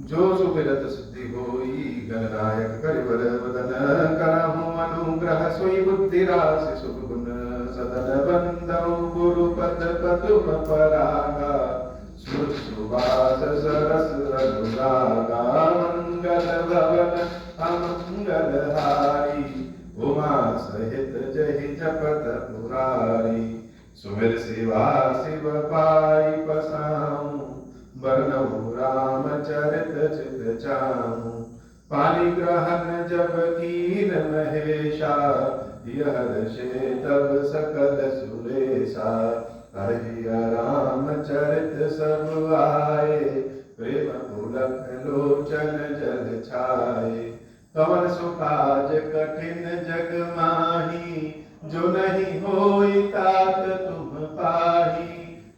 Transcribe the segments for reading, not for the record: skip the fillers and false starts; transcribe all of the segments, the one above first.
जो सुमिरत सिद्धि होई, गणनायक करिवर वदन, करहु अनुग्रह सोई बुद्धि राशि शुभ गुण, सदन बंदौ गुरुपद पदुम परागा, सुर सुबास सरस अनुरागा, मंगल भवन अमंगल हारी, उमा सहित जहि जपत मुरारी, सुमिर शिवा शिव पाई पसाऊं, बरनऊ रामचरित चित चाहूं, पानी ग्रहण जब कीन महेशा, यह से तब सकल सुरेशा, हरि रामचरित सब आए, प्रेम पुलक लोचन जल छाए, कवन सुकाज कठिन जग माही, जो नहीं होई तात तुम पाही,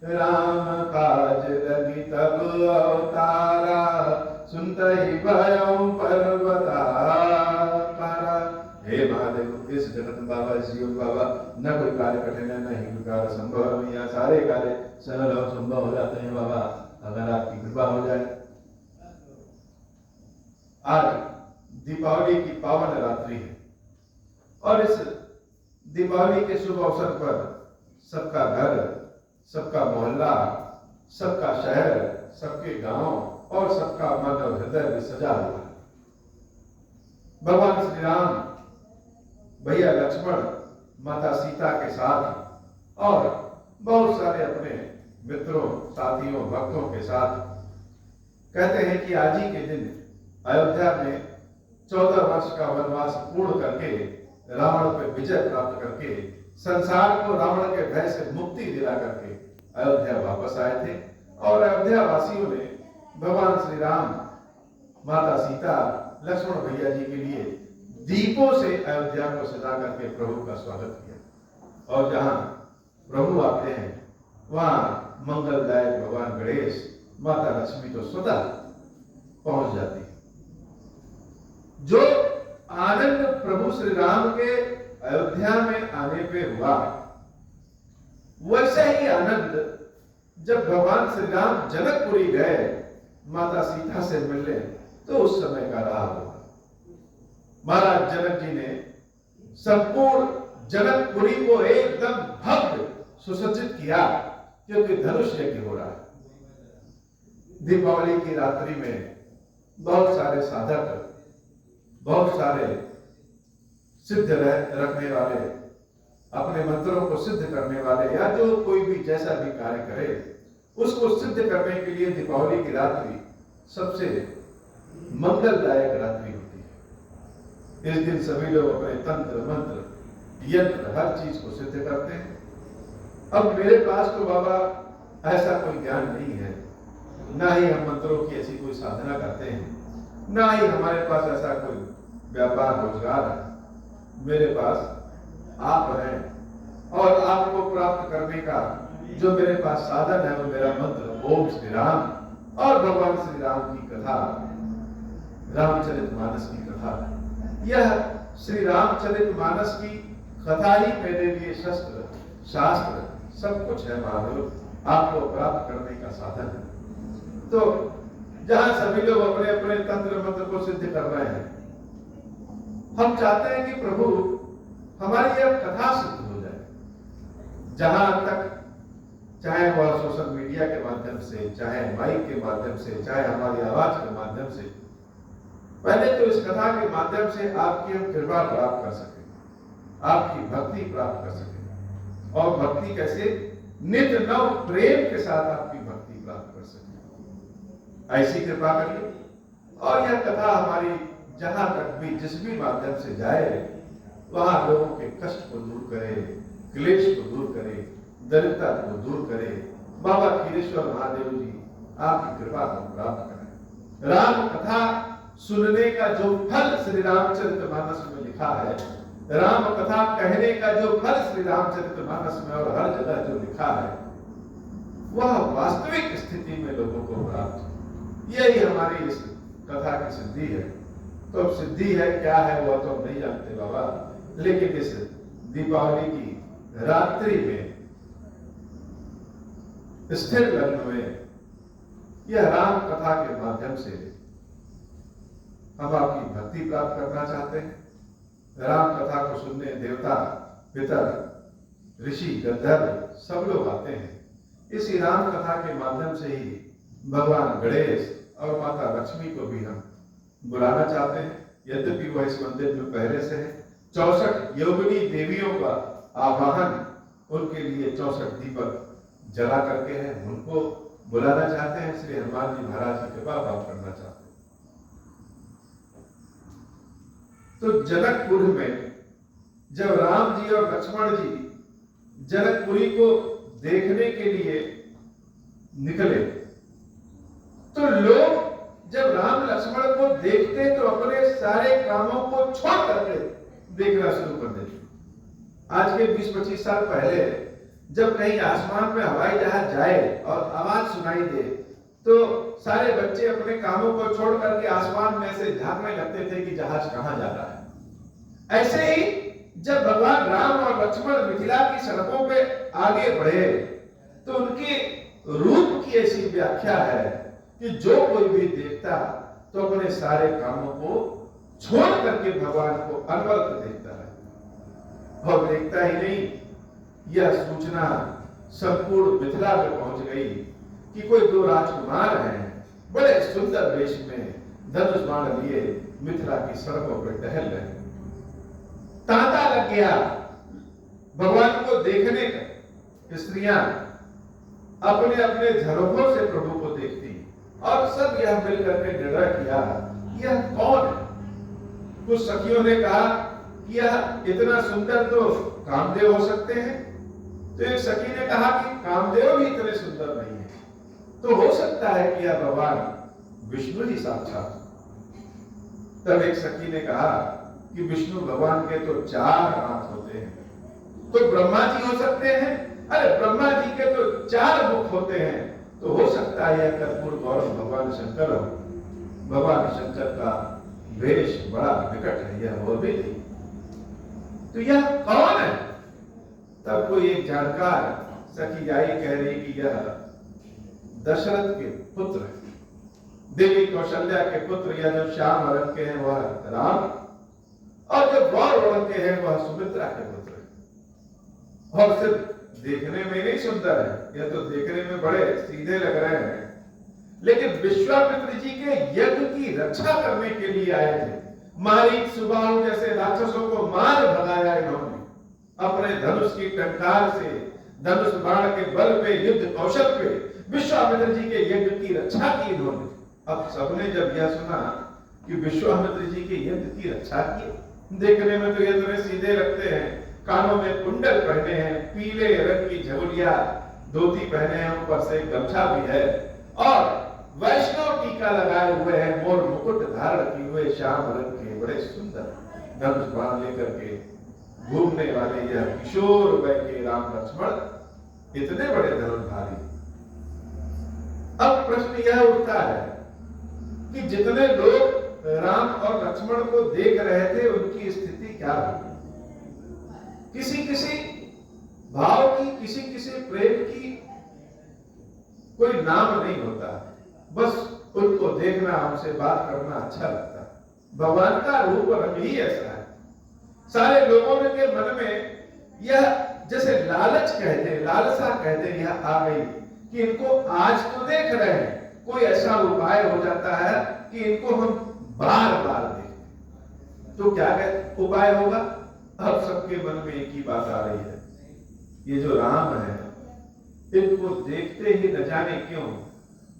राम काज लगी तब अवतारा, सुनतहि भयउ पर्वतारा। हे महादेव, इस जगत बाबा जीवन बाबा, न कोई कार्य कठिन है, न ही कोई कार्य संभव है। यहाँ सारे कार्य सरल और संभव हो जाते हैं बाबा, अगर आपकी कृपा हो जाए। आज दीपावली की पावन रात्रि है और इस दीपावली के शुभ अवसर पर सबका घर, सबका मोहल्ला, सबका शहर, सबके गांव और सबका मन और हृदय भी सजा हुआ है। भगवान श्री राम, भैया लक्ष्मण, माता सीता के साथ और बहुत सारे अपने मित्रों, साथियों, भक्तों के साथ कहते हैं कि आज ही के दिन अयोध्या में 14 वर्ष का वनवास पूर्ण करके, रावण पर विजय प्राप्त करके, संसार को रावण के भय से मुक्ति दिला करके अयोध्या वापस आए थे। और अयोध्या वासियों ने भगवान श्री राम, माता सीता, लक्ष्मण भैया जी के लिए दीपों से अयोध्या को सजा करके प्रभु का स्वागत किया। और जहां प्रभु आते हैं वहां मंगलदायक भगवान गणेश, माता लक्ष्मी तो स्वतः पहुंच जाती है। जो आनंद प्रभु श्री राम के अयोध्या में आने पे हुआ, वैसे ही आनंद जब भगवान श्री राम जनकपुरी गए माता सीता से मिलने, तो उस समय का रहा होगा। महाराज जनक जी ने संपूर्ण जनकपुरी को एकदम भव्य सुसज्जित किया, क्योंकि धनुष यज्ञ हो रहा है। दीपावली की रात्रि में बहुत सारे साधक, बहुत सारे सिद्ध रखने वाले, अपने मंत्रों को सिद्ध करने वाले, या जो कोई भी जैसा भी कार्य करे उसको सिद्ध करने के लिए दीपावली की रात्रि सबसे मंगलदायक रात्रि होती है। इस दिन सभी लोग अपने तंत्र, मंत्र, यंत्र, हर चीज को सिद्ध करते हैं। अब मेरे पास तो बाबा ऐसा कोई ज्ञान नहीं है, ना ही हम मंत्रों की ऐसी कोई साधना करते हैं, ना ही हमारे पास ऐसा कोई व्यापार रोजगार है। मेरे पास आप हैं और आपको प्राप्त करने का जो मेरे पास साधन है वो मेरा मंत्र ओम श्री राम और भगवान श्री राम की कथा, रामचरितमानस की कथा। यह श्री रामचरितमानस की कथा ही मेरे लिए शस्त्र, शास्त्र, सब कुछ है महादेव, आपको प्राप्त करने का साधन है। तो जहां सभी लोग अपने अपने तंत्र मंत्र को सिद्ध कर रहे हैं, हम चाहते हैं कि प्रभु हमारी यह कथा सिद्ध हो जाए। जहां तक चाहे वह सोशल मीडिया के माध्यम से, चाहे माइक के माध्यम से, चाहे हमारी आवाज के माध्यम से, पहले तो इस कथा के माध्यम से आपकी हम कृपा प्राप्त कर सके, आपकी भक्ति प्राप्त कर सके। और भक्ति कैसे? नित्य नव प्रेम के साथ आपकी भक्ति प्राप्त कर सके, ऐसी कृपा करिए। और यह कथा हमारी जहां तक भी, जिस भी माध्यम से जाए, वहां लोगों के कष्ट को दूर करे, क्लेश को दूर करे, दरिद्रता को दूर करे। बाबा खीरेश्वर महादेव जी आपकी कृपा को प्राप्त करें। राम कथा सुनने का जो फल श्री रामचरितमानस में लिखा है, राम कथा कहने का जो फल श्री रामचरितमानस में और हर जगह जो लिखा है, वह वास्तविक स्थिति में लोगों को प्राप्त, यही हमारी इस कथा की सिद्धि है। तो अब सिद्धि है क्या है वह तो हम नहीं जानते बाबा, लेकिन इस दीपावली की रात्रि में, स्थिर लग्न में, यह राम कथा के माध्यम से हम आपकी भक्ति प्राप्त करना चाहते हैं। राम कथा को सुनने देवता, पितर, ऋषि, गंधर्व सब लोग आते हैं। इसी राम कथा के माध्यम से ही भगवान गणेश और माता लक्ष्मी को भी हम बुलाना चाहते हैं। यद्यपि वह इस मंदिर में पहले से है। 64 योगिनी देवियों का आवाहन, उनके लिए 64 दीपक जला करके है, उनको बुलाना चाहते हैं। श्री हनुमान जी महाराज की कृपा प्राप्त करना चाहते हैं। तो जनकपुर में जब राम जी और लक्ष्मण जी जनकपुरी को देखने के लिए निकले, तो लोग जब राम लक्ष्मण को देखते तो अपने सारे कामों को छोड़ करके देखना शुरू कर देते। आज के 20-25 साल पहले जब कहीं आसमान में हवाई जहाज जाए और आवाज सुनाई दे तो सारे बच्चे अपने कामों को छोड़ करके आसमान में से झांकने लगते थे कि जहाज कहां जा रहा है। ऐसे ही जब भगवान राम और लक्ष्मण मिथिला की सड़कों पे आगे बढ़े तो उनके रूप की ऐसी व्याख्या है कि जो कोई भी देखता तो अपने सारे कामों को छोड़ करके भगवान को अनवरत देखता है। और देखता ही नहीं, यह सूचना संपूर्ण मिथिला में पहुंच गई कि कोई 2 राजकुमार हैं, बड़े सुंदर वेश में धनुष बाण लिए मिथिला की सड़कों पर टहल रहे हैं। तांता लग गया भगवान को देखने का। स्त्रियां अपने अपने झरोखों से प्रभु को देखती और सब यह मिलकर के निर्णय किया यह कौन है। कुछ सखियों ने कहा कि यह इतना सुंदर तो कामदेव हो सकते हैं। तो एक सखी ने कहा कि कामदेव भी इतने सुंदर नहीं है, तो हो सकता है कि यह भगवान विष्णु ही साक्षात। तब एक सखी ने कहा कि विष्णु भगवान के तो 4 हाथ होते हैं, तो ब्रह्मा जी हो सकते हैं। अरे ब्रह्मा जी के तो 4 मुख होते हैं, तो हो सकता है यह कर्पूर गौरव भगवान शंकर हो। भगवान शंकर का वेश बड़ा विकट है, यह वो भी नहीं। तो यह कौन है? तब कोई एक जानकार सखी आई कह रही कि यह दशरथ के पुत्र है, देवी कौशल्या के पुत्र। यह जो श्याम रंग के हैं वह राम, और जो गौर रंग के हैं वह सुमित्रा के पुत्र है। और सिर्फ देखने में नहीं सुंदर है, यह तो देखने में बड़े सीधे लग रहे हैं, लेकिन विश्वामित्र जी के यज्ञ की रक्षा करने के लिए आए थे। मारीच, सुबाहु जैसे राक्षसों को मार भगाया इन्होंने अपने धनुष की टंकार से, धनुष बाण के बल पे, युद्ध कौशल पे विश्वामित्र जी के यज्ञ की रक्षा की इन्होंने। अब सबने जब यह सुना कि विश्वामित्र जी के यज्ञ की रक्षा की, देखने में तो ये थोड़े सीधे लगते हैं, कानों में कुंडल पहने हैं, पीले रंग की झोलिया धोती पहने हैं, ऊपर से गमछा भी है और वैष्णव टीका लगाए हुए हैं, मोर मुकुट धारण किए हुए श्याम रंग के बड़े सुंदर धनुष बाण लेकर के घूमने वाले यह किशोर वय के राम लक्ष्मण इतने बड़े धनुर्धारी। अब प्रश्न यह उठता है कि जितने लोग राम और लक्ष्मण को देख रहे थे उनकी स्थिति क्या हुई। किसी किसी भाव की, किसी किसी प्रेम की कोई नाम नहीं होता, बस उनको देखना, हमसे बात करना अच्छा लगता है। भगवान का रूप रंग ही ऐसा है। सारे लोगों के मन में यह जैसे लालच कहते हैं, लालसा कहते हैं, यह आ गई कि इनको आज तो देख रहे हैं, कोई ऐसा उपाय हो जाता है कि इनको हम बार बार देखें। तो क्या उपाय होगा? अब सबके मन में एक ही बात आ रही है, ये जो राम है इनको देखते ही न जाने क्यों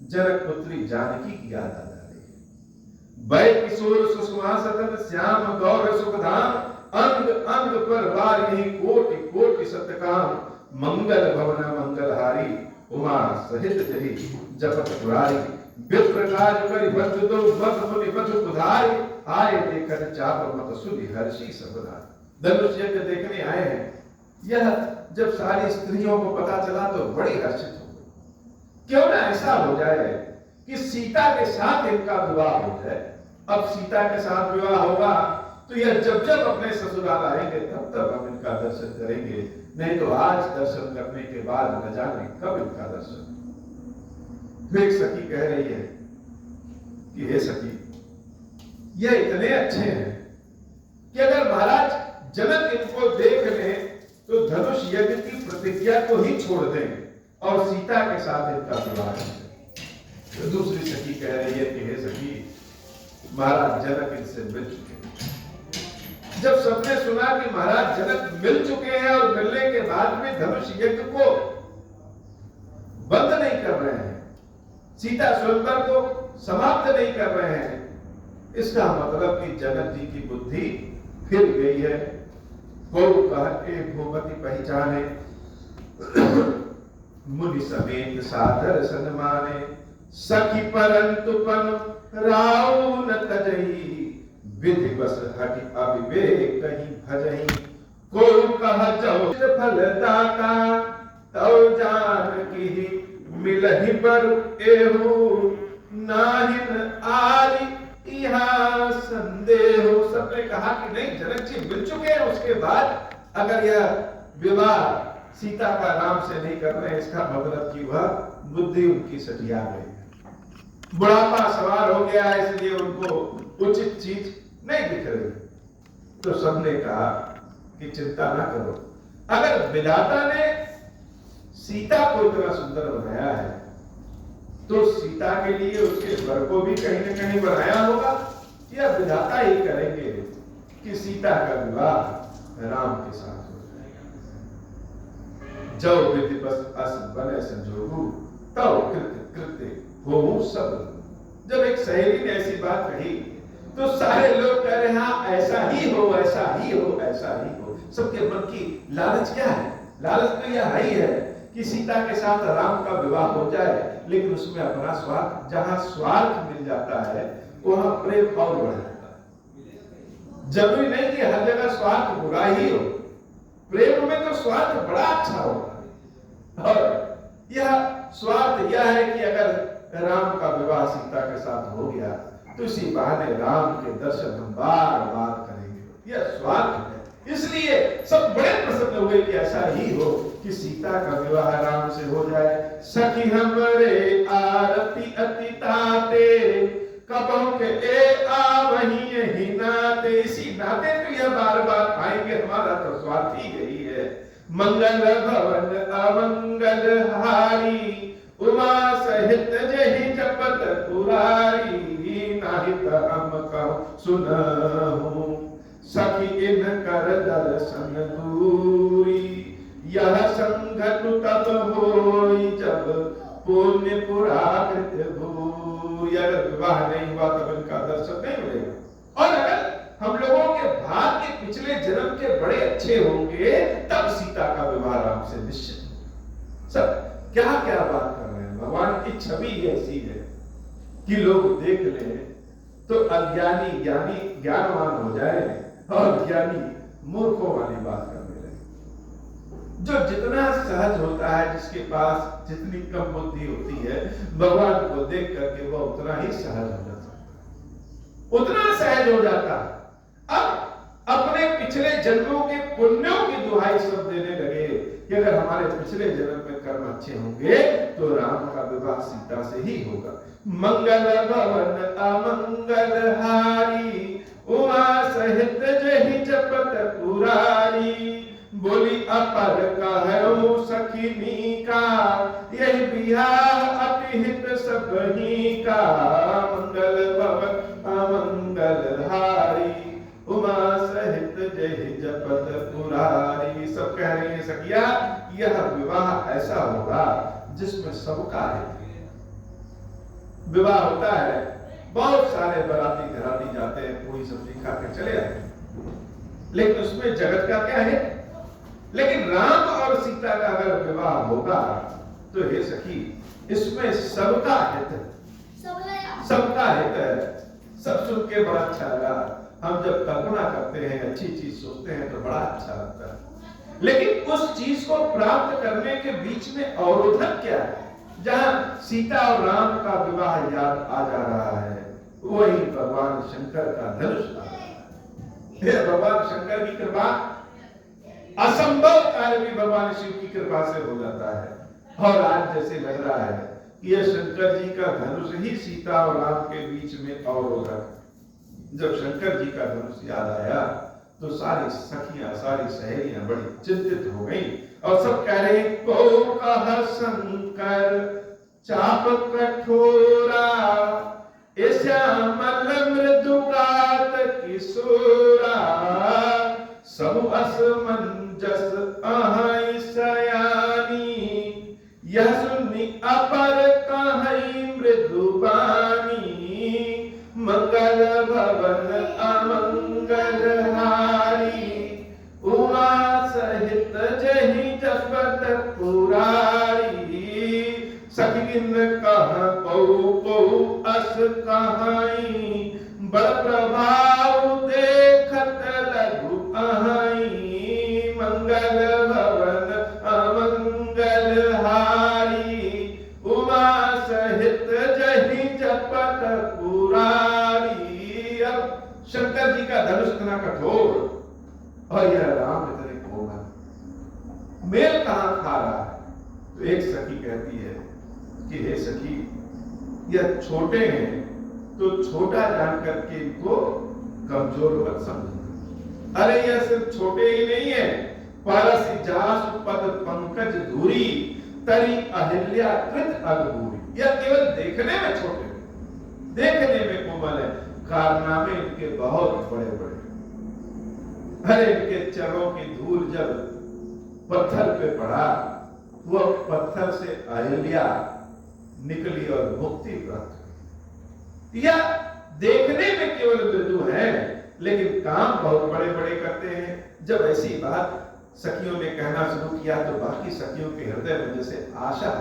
जनक पुत्री जानकी की याद आ रही है। वै किशोर सुषमा सतन श्याम गौर सुखधाम, अंग अंग पर बार यही कोटि कोटि सत्यकाम, मंगल भवन मंगलहारी, उमा सहित जही जपत मुरारी, विप्रकाज करि बंधु दो मत मुनि पथु उधारी, आए देखन चाप मत सुनि हर्षि सबदारी। धनुष यज्ञ देखने आए हैं। यह जब सारी स्त्रियों को पता चला तो बड़ी हर्षित हो गई। क्यों ना ऐसा हो जाए कि सीता के साथ इनका विवाह हो जाए। अब सीता के साथ विवाह होगा तो यह जब जब अपने ससुराल आएंगे तब तब हम इनका दर्शन करेंगे, नहीं तो आज दर्शन करने के बाद न जाने कब इनका दर्शन। तो एक सखी कह रही है कि हे सखी, ये इतने अच्छे हैं कि अगर महाराज जनक इनको देख लें तो धनुष यज्ञ की प्रतिज्ञा को ही छोड़ दें और सीता के साथ इनका विवाह करें। तो दूसरी सखी कह रही है कि हे सखी, महाराज जनक इनसे मिल चुके हैं। जब सबने सुना कि महाराज जनक मिल चुके हैं और मिलने के बाद में धनुष यज्ञ को बंद नहीं कर रहे हैं, सीता स्वयंवर को समाप्त नहीं कर रहे हैं, इसका मतलब कि जनक जी की बुद्धि फिर गई है। को कह एक भूमति पहचाने, मुनि समेत सादर सन्माने, सखी परंतु पन राउ न तजही, विधि बस हटि अविवेक कहीं भजही। को कह जो फल दाता, तौ जान की मिलहि पर एहू, नाहिन आरी यहाँ संदेह। सबने कहा कि नहीं, जनक जी मिल चुके हैं, उसके बाद अगर यह विवाह सीता का राम से नहीं कर रहे, इसका मतलब कि वह बुद्धि उनकी सटिया गई, बुढ़ापा सवार हो गया, इसलिए उनको उचित चीज नहीं दिख रही। तो सबने कहा कि चिंता ना करो, अगर विधाता ने सीता को इतना सुंदर बनाया है तो सीता के लिए उसके वर को भी कहीं न कहीं बनाया होगा, या विधाता ही करेंगे कि सीता का विवाह राम के साथ हो जाएगा। जो विधि बस अस बने संजोगु, तब कृत्य कृत्य हो सब। जब एक सहेली ने ऐसी बात कही तो सारे लोग कह रहे हैं हाँ ऐसा ही हो, ऐसा ही हो, ऐसा ही हो। सबके मन की लालच क्या है? लालच तो यह ही है कि सीता के साथ राम का विवाह हो जाए, लेकिन उसमें अपना स्वार्थ, जहां स्वार्थ मिल जाता है वहां प्रेम और बढ़ जाता है। जरूरी नहीं कि हर जगह स्वार्थ बुरा ही हो, प्रेम में तो स्वार्थ बड़ा अच्छा होगा। और यह स्वार्थ यह है कि अगर राम का विवाह सीता के साथ हो गया तो इसी बहाने राम के दर्शन हम बार बार करेंगे, यह स्वार्थ है। इसलिए सब बड़े प्रसन्न हुए कि ऐसा ही हो कि सीता का विवाह राम से हो जाए। सखी हमरे आरती अति ताते, कबहु के ए आवही यही नाते। इसी नाते तो यह बार बार आएंगे, हमारा तो स्वार्थ ही यही है। मंगल भवन अमंगल हारी, उमा सहित जहि जपत पुरारी। नाहित हम कहु सुनहु, सखी इन कर दर्शन दूरी। यह संगत तब होई जब पुण्य पुराकृत भूरि। अगर विवाह नहीं हुआ तब इनका दर्शन नहीं मिलेगा। और अगर हम लोगों के भाग्य पिछले जन्म के बड़े अच्छे होंगे तब सीता का विवाह राम से निश्चित। सब क्या क्या बात कर रहे हैं, भगवान की छवि ऐसी है कि लोग देख ले तो अज्ञानी ज्ञानी ज्ञानवान हो जाए और ज्ञानी मूर्खों वाली बात करने लगे। जो जितना सहज होता है, जिसके पास जितनी कम बुद्धि होती है, भगवान को देख करके वह उतना ही सहज हो जाता है, उतना सहज हो जाता है। अब अपने पिछले जन्मों के पुण्यों की दुहाई सब देने लगे कि अगर हमारे पिछले जन्म में कर्म अच्छे होंगे तो राम का विवाह सीता से ही होगा। मंगल भवन अमंगल हारी, उमा सहित जहि जपत पुरारी। बोली अपर कहु सखिनी का, यही बियाह अति हित सबही का। मंगल भवन अमंगल हारी, उमा सहित जहि जपत पुरारी। सब कह रही है सखिया यह विवाह ऐसा होगा जिसमें सबका हित है। विवाह होता है, बहुत सारे बराती घराती जाते हैं, पूरी सब्जी खा के चले आते हैं, लेकिन उसमें जगत का क्या है? लेकिन राम और सीता का अगर विवाह होगा तो हे सखी इसमें सबका हित है, सबका हित है। सब सुन के बड़ा अच्छा लगा। हम जब कल्पना करते हैं, अच्छी चीज सोचते हैं तो बड़ा अच्छा लगता है, लेकिन उस चीज को प्राप्त करने के बीच में अवरोधक क्या है? जहां सीता और राम का विवाह याद आ जा रहा है, वही भगवान शंकर का धनुष आ रहा है। भगवान शंकर की कृपा, असंभव कार्य भी भगवान शिव की कृपा से हो जाता है। और आज जैसे लग रहा है कि यह शंकर जी का धनुष ही सीता और राम के बीच में अवरोधक। जब शंकर जी का धनुष याद आया तो सारी सखियां, सारी सहेलियां बड़ी चिंतित हो गई और सब कह रहे को कह शंकर चाप कठोरा, श्यामल मृदुकात किशोरा, सब असमंजस अहै सयानी, यह सुनि अपर कहै मृदुबानी, मंगल भवन अमंगल हारी, उमा सहित जहि जपत पुरारी, सखिन कह पौ पौ अस कहाई, बड़ प्रभाव देखत लघु अहाई, मंगल भवन अमंगल हारी, उमा सहित जहि जपत पुरारी। अब शंकर जी का धनुष इतना कठोर और यह राम इतने कोमल, मेल कहां खा रहा है? तो एक सखी कहती है कि हे सखी, यह छोटे हैं तो छोटा जान करके इनको कमजोर मत समझो। अरे यह सिर्फ छोटे ही नहीं है, परस जासु पद पंकज धूरी, तरी अहिल्या कृत अघूरी। यह केवल देखने में छोटे, देखने में कोमल है, कारनामे इनके बहुत बड़े बड़े। अरे इनके चरणों की धूल जब पत्थर पे पड़ा, वह पत्थर से अहिल्या निकली और मुक्ति प्राप्त हुई। यह देखने में केवल मृदु है, लेकिन काम बहुत बड़े बड़े करते हैं। जब ऐसी बात सखियों ने कहना शुरू किया तो बाकी सखियों के हृदय में जैसे आशा,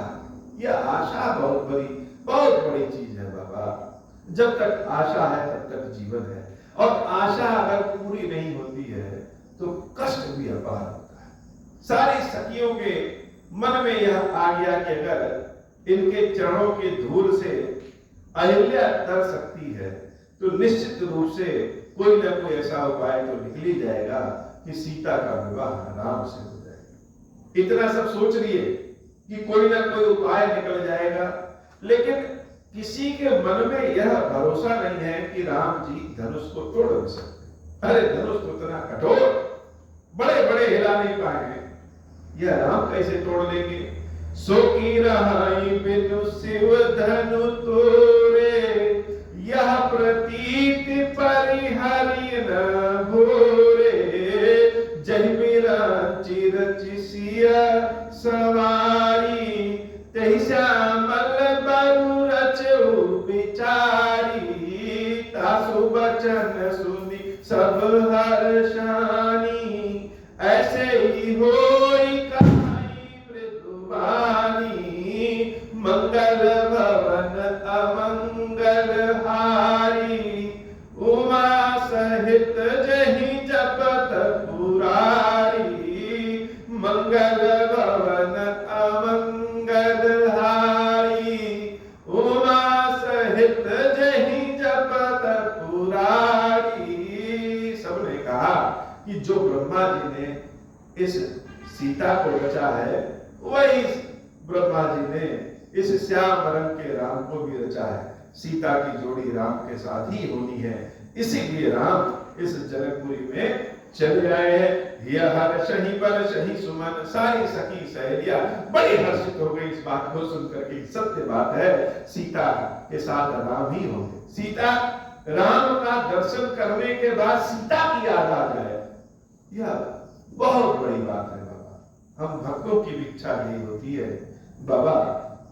यह आशा बहुत बड़ी चीज है बाबा। जब तक आशा है तब तक जीवन है, और आशा अगर पूरी नहीं होती है तो कष्ट भी अपार होता है। सारी सखियों के मन में यह आ गया कि अगर इनके चरणों के धूल से अहिल्या तर सकती है तो निश्चित रूप से कोई ना कोई ऐसा उपाय तो निकल ही जाएगा कि सीता का विवाह राम से हो जाएगा। इतना सब सोच लिए कि कोई ना कोई उपाय निकल जाएगा, लेकिन किसी के मन में यह भरोसा नहीं है कि राम जी धनुष को तोड़ नहीं सकते। अरे धनुष तो इतना कठोर, बड़े बड़े हिला नहीं पाएंगे, यह राम कैसे तोड़ लेंगे? सो की रहाई बिनु शिव धनु तोरे, यह प्रतीत परिहरि न भोरे, जहि बिरांचि रचि सिया सवारी, तहि श्यामल बरु रचउ विचारी, तासु बचन सुनि सब हर्षानी, ऐसे ही होई कहाई मृदुबानी, मंगल भवन अमंगल हारी, उमा सहित जहि जपत पुरारी, मंगल भवन अमंगल हारी, उमा सहित जहि जपत पुरारी। सबने कहा कि जो ब्रह्मा जी ने इस सीता को रचा है, वही ब्रह्मा जी ने इस श्याम रंग के राम को भी रचा है। सीता की जोड़ी राम के साथ ही होनी है, इसीलिए राम इस जनकपुरी में चले आए हैं। यह हर्षहि बरषहि सुमन, सारी सखी सहेलियां बड़ी हर्षित हो गई इस बात को सुनकर के। सत्य बात है, सीता के साथ राम ही होंगे। सीता, राम का दर्शन करने के बाद सीता की याद आ जाए, यह बहुत बड़ी बात है बाबा। हम भक्तों की भी इच्छा यही होती है, बाबा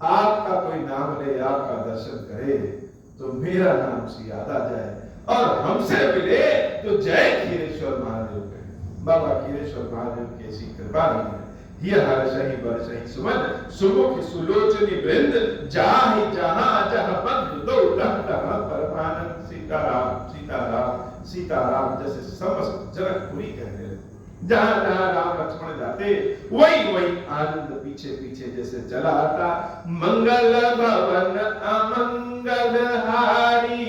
आपका कोई नाम ले, आपका दर्शन करे तो मेरा नाम से याद आ जाए और हमसे मिले तो जय खीरेश्वर महादेव कहे। बाबा खीरेश्वर महादेव की ऐसी कृपा नहीं है। यह हर्षहि बरषहि सुमन, सुमुख सुलोचनी वृंद, जाहि जहां जहां बंद दो परमानंद। सीताराम सीताराम सीताराम जैसे समस्त जनकपुरी कहते हैं। जहां जहां राम लक्ष्मण जाते वही आनंद पीछे पीछे जैसे चला आता। मंगल भवन अमंगल हारी,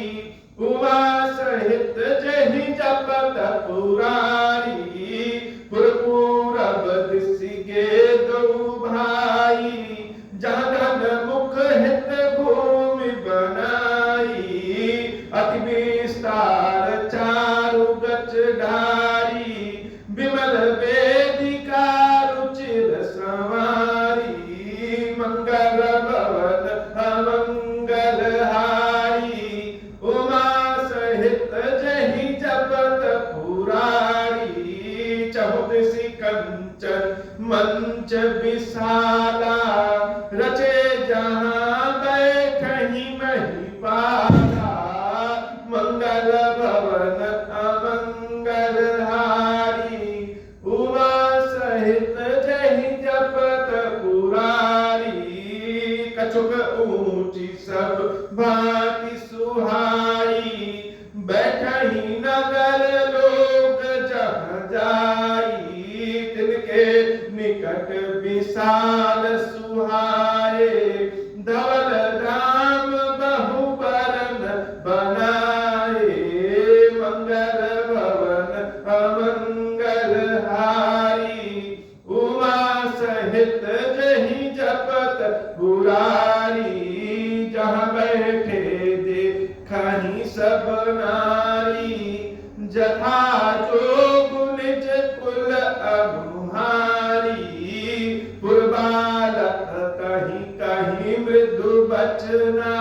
उमा सहित जहि जपत पुरारी, पुरपूरब दिसिगे दो भाई, जहाँ मुख हित भूमि बनाई, अति विस्तार कहीं सब नारी, जथा जोग निज कुल अनुहारी। पुरबालक कहीं कहीं मृदु बचना,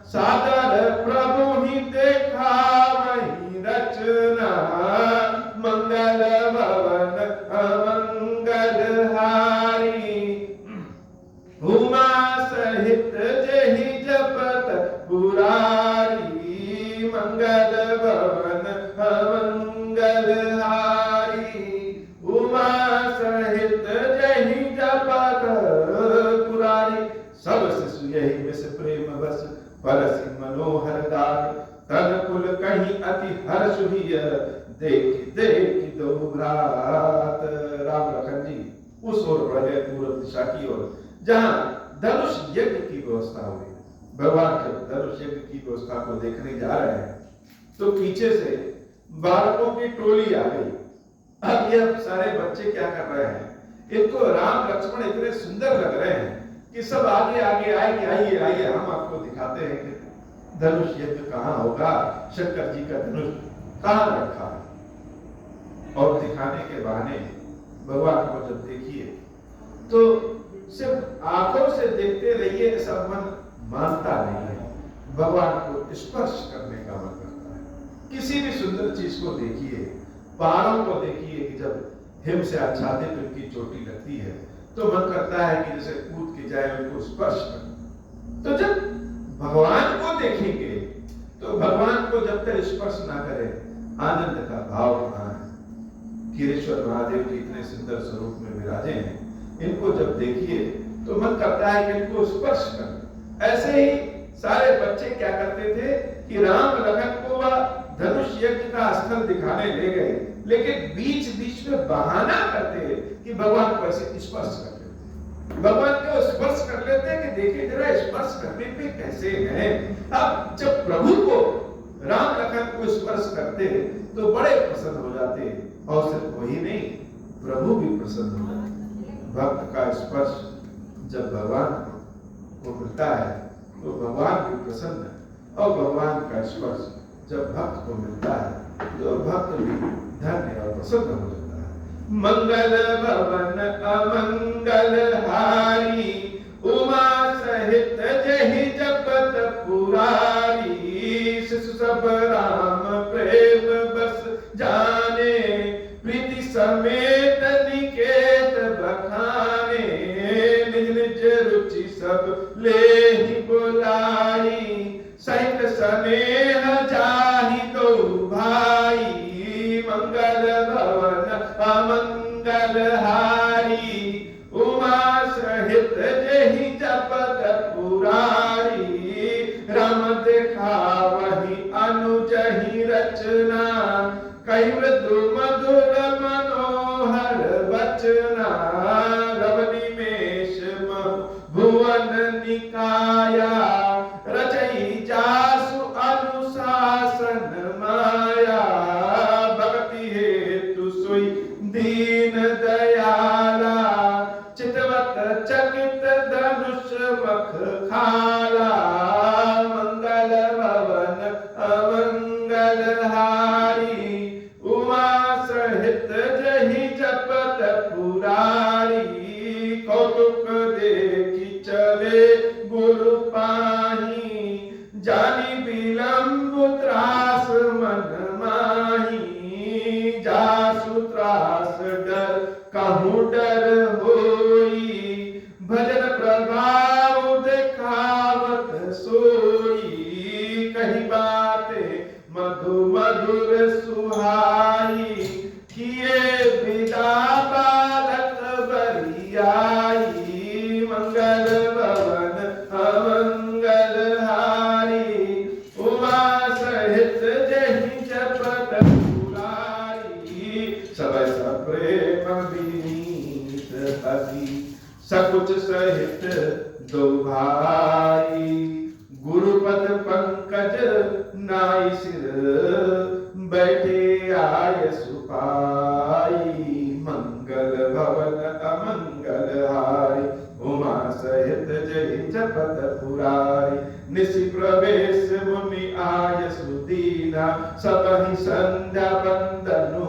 सादर प्रभु ही देखा वही रचना। मंगल भवन अमंगल हारी, उमा सहित जहि जपत पुरारी। मंगल भवन अमंगल हारी, उमा सहित जहि जपत पुरारी। सब शिशु यही मिस प्रेम बस, परसि मनोहर दात। तन कुल कहीं अति हर्ष हुई, देख देख दो रात। राम लखन जी उस ओर बढ़ गए, पूर्व दिशा की ओर, जहां धनुष यज्ञ की व्यवस्था हुई। भगवान जब धनुष यज्ञ की व्यवस्था को देखने जा रहे हैं तो पीछे से बालकों की टोली आ गई। अब ये सारे बच्चे क्या कर रहे हैं, इनको राम लक्ष्मण इतने सुंदर लग रहे हैं कि सब आगे आगे आए कि आइए आइए हम आपको दिखाते हैं कि धनुष यज्ञ कहाँ होगा, शंकर जी का धनुष कहाँ रखा है। और दिखाने के बहाने भगवान को जब देखिए तो सिर्फ आंखों से देखते रहिए ऐसा मन मानता नहीं है, भगवान को स्पर्श करने का मन करता है। किसी भी सुंदर चीज को देखिए, पहाड़ों को देखिए कि जब हिम से आच्छादित उनकी चोटी लगती है तो मन करता है कि जैसे कूद के जाए उनको स्पर्श कर। तो जब भगवान को देखेंगे तो भगवान को जब तक स्पर्श ना करें आनंद का भाव कहाँ है। कीरेश्वर महादेव जी इतने सुंदर स्वरूप में विराजे हैं, इनको जब देखिए तो मन करता है कि इनको स्पर्श कर। ऐसे ही सारे बच्चे क्या करते थे कि राम लखन को वह धनुष यज्ञ का स्थल दिखाने ले गए, लेकिन बीच बीच में बहाना करते कि भगवान को ऐसे स्पर्श कर लेते, भगवान को स्पर्श कर लेते कि देखिए जरा स्पर्श करने पे कैसे हैं। अब जब प्रभु को राम लखन को स्पर्श करते तो बड़े प्रसन्न हो जाते, और सिर्फ वही नहीं प्रभु भी प्रसन्न हो जाते। भक्त का स्पर्श जब भगवान को मिलता है तो भगवान भी प्रसन्न, और भगवान का स्पर्श जब भक्त को मिलता है तो भक्त भी धन्य और प्रसन्न हो जाता है। मंगल भवन अमंगल हारी, उमा सहित जहि जपत पुरारी। शिशु सब राम प्रेम बस जाने, प्रीति समेत निकेत बखाने। निज निज रुचि सब ले ही बुलाई, सहित स्नेह जाहि दो भाई। मंगल भवन अमंगल हारी, उमा सहित जहि जपत पुरारी। राम देखा वही अनुजहि रचना, कई मृदु मधुर मनोहर बचना। रवनिमेष भुवन निकाया, रचई जासु अनुशासन माया। भक्ति हेतु सोई दीन दयाला, चितवत चकित धनुष मख खाला। मंगल भवन अमंगल हारी, उमा सहित जहि जपत पुरारी। कौतुक देखी चले गुरु पाही, जानी विलंब त्रास मन माही। जासु त्रास डर कहूँ डर होई, भजन प्रभाव देखावत सोई। कही बातें मधु मधुर सुहाई, किए विदा बालक बरियाई। मंगल भवन अमंगल हारी, उमा सहित जहि जपत पुरारी। सब प्रेम विनीत हरि, सकुच सहित दो भाई। गुरुपद पंकज नाई सिर, बैठे आय सुपाई। मंगल भवन अमंगल हारी, उमा सहित जहि जपत पुरारी। निशि प्रवेश मुनि आय लीना, सब ही संध्या बंदनु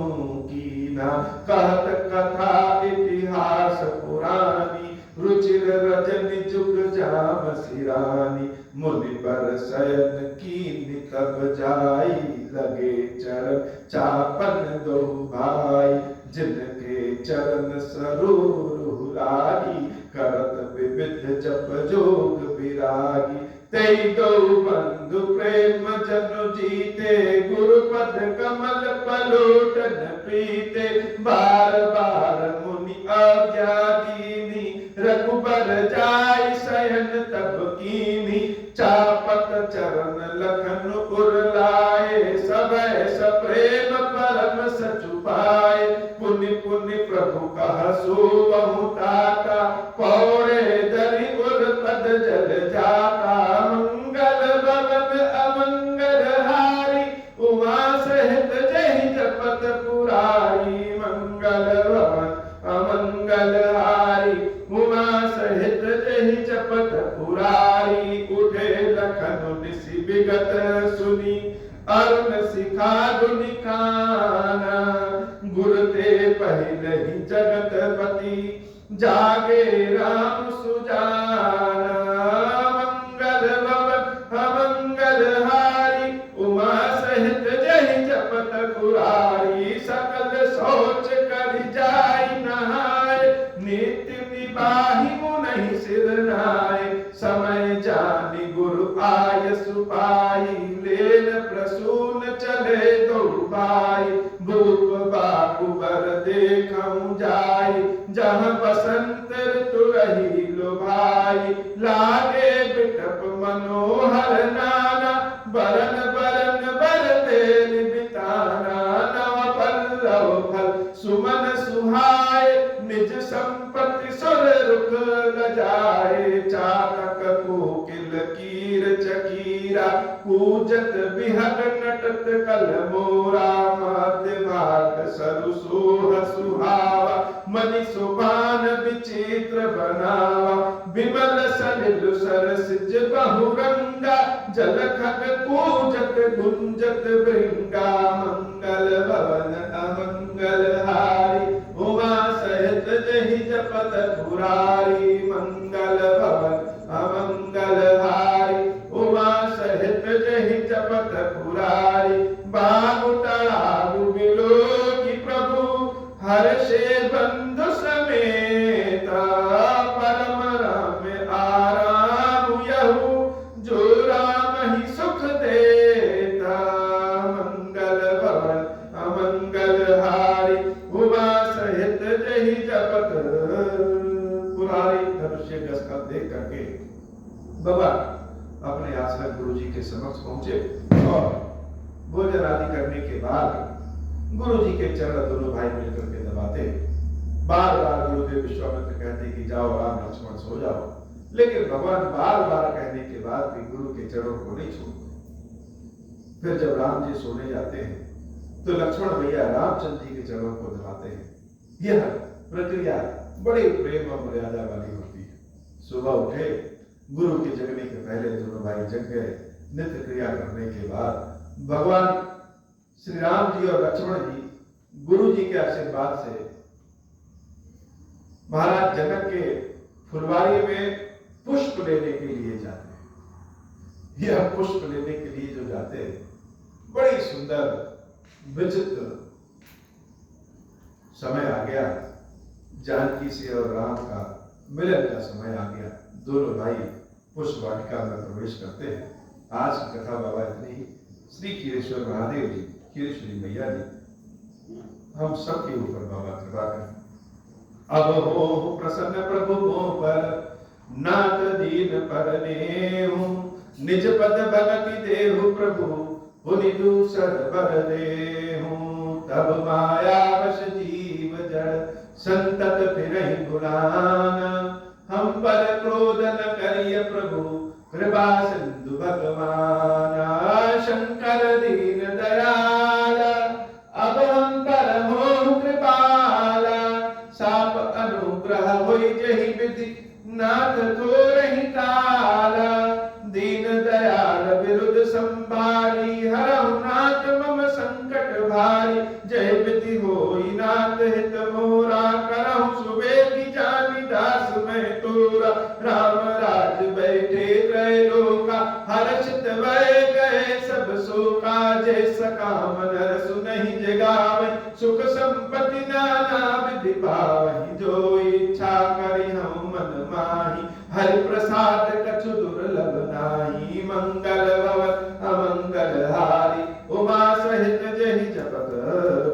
कीना, कहत कथा इतिहास पुरानी, रुचिर रजनी जुग जाम सिरानी, मुनि पर शयन कीन तब जाई, लगे चरण चापन दो भाई, जिनके चरण सरोर लागी, करत विविध जप जोग विरागी, तेई दो बंधु प्रेम जनु जीते, गुरुपद कमल पलोटन प्रीते, बार बार मुनि आज्ञा दीनी, रघुबर जाय शयन तब कीनी, चापत चरण लखन उरलाए, सबय सप्रेम परम सचुपाए, पुनि पुनि प्रभु कह सोवहु ताता, पौड़े दरि उर पद जल जाता, मंगल भवन अमंगल हारी, उमा सहित जहि जपत पुरारी, मंगल भवन अमंगल हारी, उमा सहित जहि जपत पुरारी, उठे लखन निसि विगत सुनी, अरुण शिखा गुनि खाना, गुरु ते पहले ही जगतपति, जागे राम सुजाना, मंगल भवन अमंगल हारी, उमा सहित जहि जपत पुरारी, सकल सोच कर जाई नहाय, नित्य निबाहि मुनि सिर नाय, समय जानि गुरु आय सुपाई, लेन प्रसून चले दो भाई, भूप बाकुबर देखऊं जाई, जहाँ बसंत ऋतु रही लो भाई, लागे बिटप मनोहर नाना, बरन बरन बर तेल बिताना, नव पल्लव फल सुमन सुहाए, निज संपत्ति सुर रुख लजाए, चातक कोकिल कीर चकीरा, कूजत बिहग नटत कल मोरा, मध्य भाग सरु सोह सुहावा, मणि सुभान विचित्र बनावा, विमल सलिल सरसिज बहुरंगा, जल खग कूजत गुंजत भृंगा, मंगल भवन अमंगल हारी, उमा सहित जहि जपत पुरारी, मंगल भवन अमंगल हारी, उमा सहित जहि जपत पुरारी, बागु तड़ागु बिलो की प्रभु, हर्षे बंधु समेता, परम राम आराम यहु, जो राम ही सुख देता, मंगल भवन अमंगल हारी, उमा सहित जहि जपत पुरारी। धनुष्य का देख करके भगवान अपने आश्रम गुरु जी के समक्ष पहुंचे और भोजन आदि करने के बाद गुरु जी के चरण दोनों भाई मिलकर के दबाते। बार बार गुरुदेव विश्वामित्र कहते कि जाओ राम लक्ष्मण सो जाओ, लेकिन भगवान बार बार कहने के बाद भी गुरु के चरणों को नहीं छोड़ते। फिर जब राम जी सोने जाते हैं तो लक्ष्मण भैया रामचंद्र जी के चरणों को दबाते हैं। यह प्रक्रिया बड़ी प्रेम और मर्यादा वाली होती है। सुबह उठे, गुरु के जगने के पहले दोनों भाई जग गए। नित्य क्रिया करने के बाद भगवान श्री राम जी और लक्ष्मण जी गुरु जी के आशीर्वाद से महाराज जनक के फुलवारी में पुष्प लेने के लिए जाते हैं। यह पुष्प लेने के लिए जो जाते हैं, बड़ी सुंदर विचित्र समय आ गया। जानकी से और राम का मिलन का समय आ गया। दोनों भाई पुष्प वाटिका में प्रवेश करते हैं। आज की कथा बाबा इतनी ही। श्री खीरेश्वर महादेव जी, खीरेश्वरी मैया जी हम सबके ऊपर बाबा कृपा करें। अब हो प्रसन्न प्रभु मोह पर, नाथ दीन पर नेहु, निज पद भगति देहु प्रभु, पुनि दूसर बर देहु। तब माया वश जीव जड़, संतत फिरहि भुलाना, हम पर क्रोध न करिय प्रभु, कृपा सिंधु भगवाना। शंकर दीन दयाल, अब हम पर हो कृपाला, साप अनुग्रह होई जहि विधि, नाथ थोरहि काला। दीन दयाल विरुद्ध संभारी, हरहु नाथ संकट भारी, जय विधि होई नाथ हित मोरा, करहु सुबे की जानी दास मैं तोरा। राम राज बैठे गए लोका, हर्षित भय गए सब शोका, जय सका मन सुनहि जगावै, सुख संपत्ति नाना विधि पावहि, जो इच्छा करि हम मन माही, हरि प्रसाद कछु दुर्लभ नाही, मंगल भवन अमंगल हारी, उमा सहित जहि जपत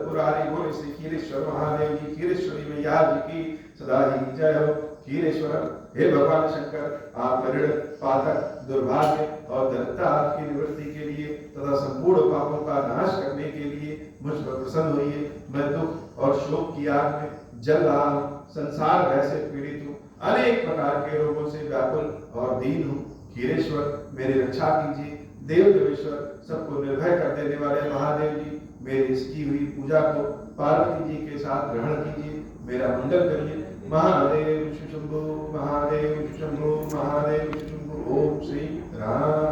पुरारी। बोले श्री खीरेश्वर महादेव की, खीरेश्वरी मैया जी की सदा ही जय हो। खीरेश्वर हे भगवान शंकर, आप ऋण पातक दुर्भाग्य और दरिद्रता की निवृत्ति के लिए तथा संपूर्ण पापों का नाश करने के लिए मुझ पर प्रसन्न होइए। मैं दुख और शोक की आग में जल रहा हूँ, संसार भय से पीड़ित हूँ, अनेक प्रकार के रोगों से व्याकुल और दीन हूँ। खीरेश्वर मेरी रक्षा कीजिए। देव देवेश्वर सबको निर्भय कर देने वाले महादेव जी, मेरी इसकी हुई पूजा को पार्वती जी के साथ ग्रहण कीजिए, मेरा मंगल करिए। महादेव शंभो, महादेव शंभो, महादेव शंभो। ओम श्री राम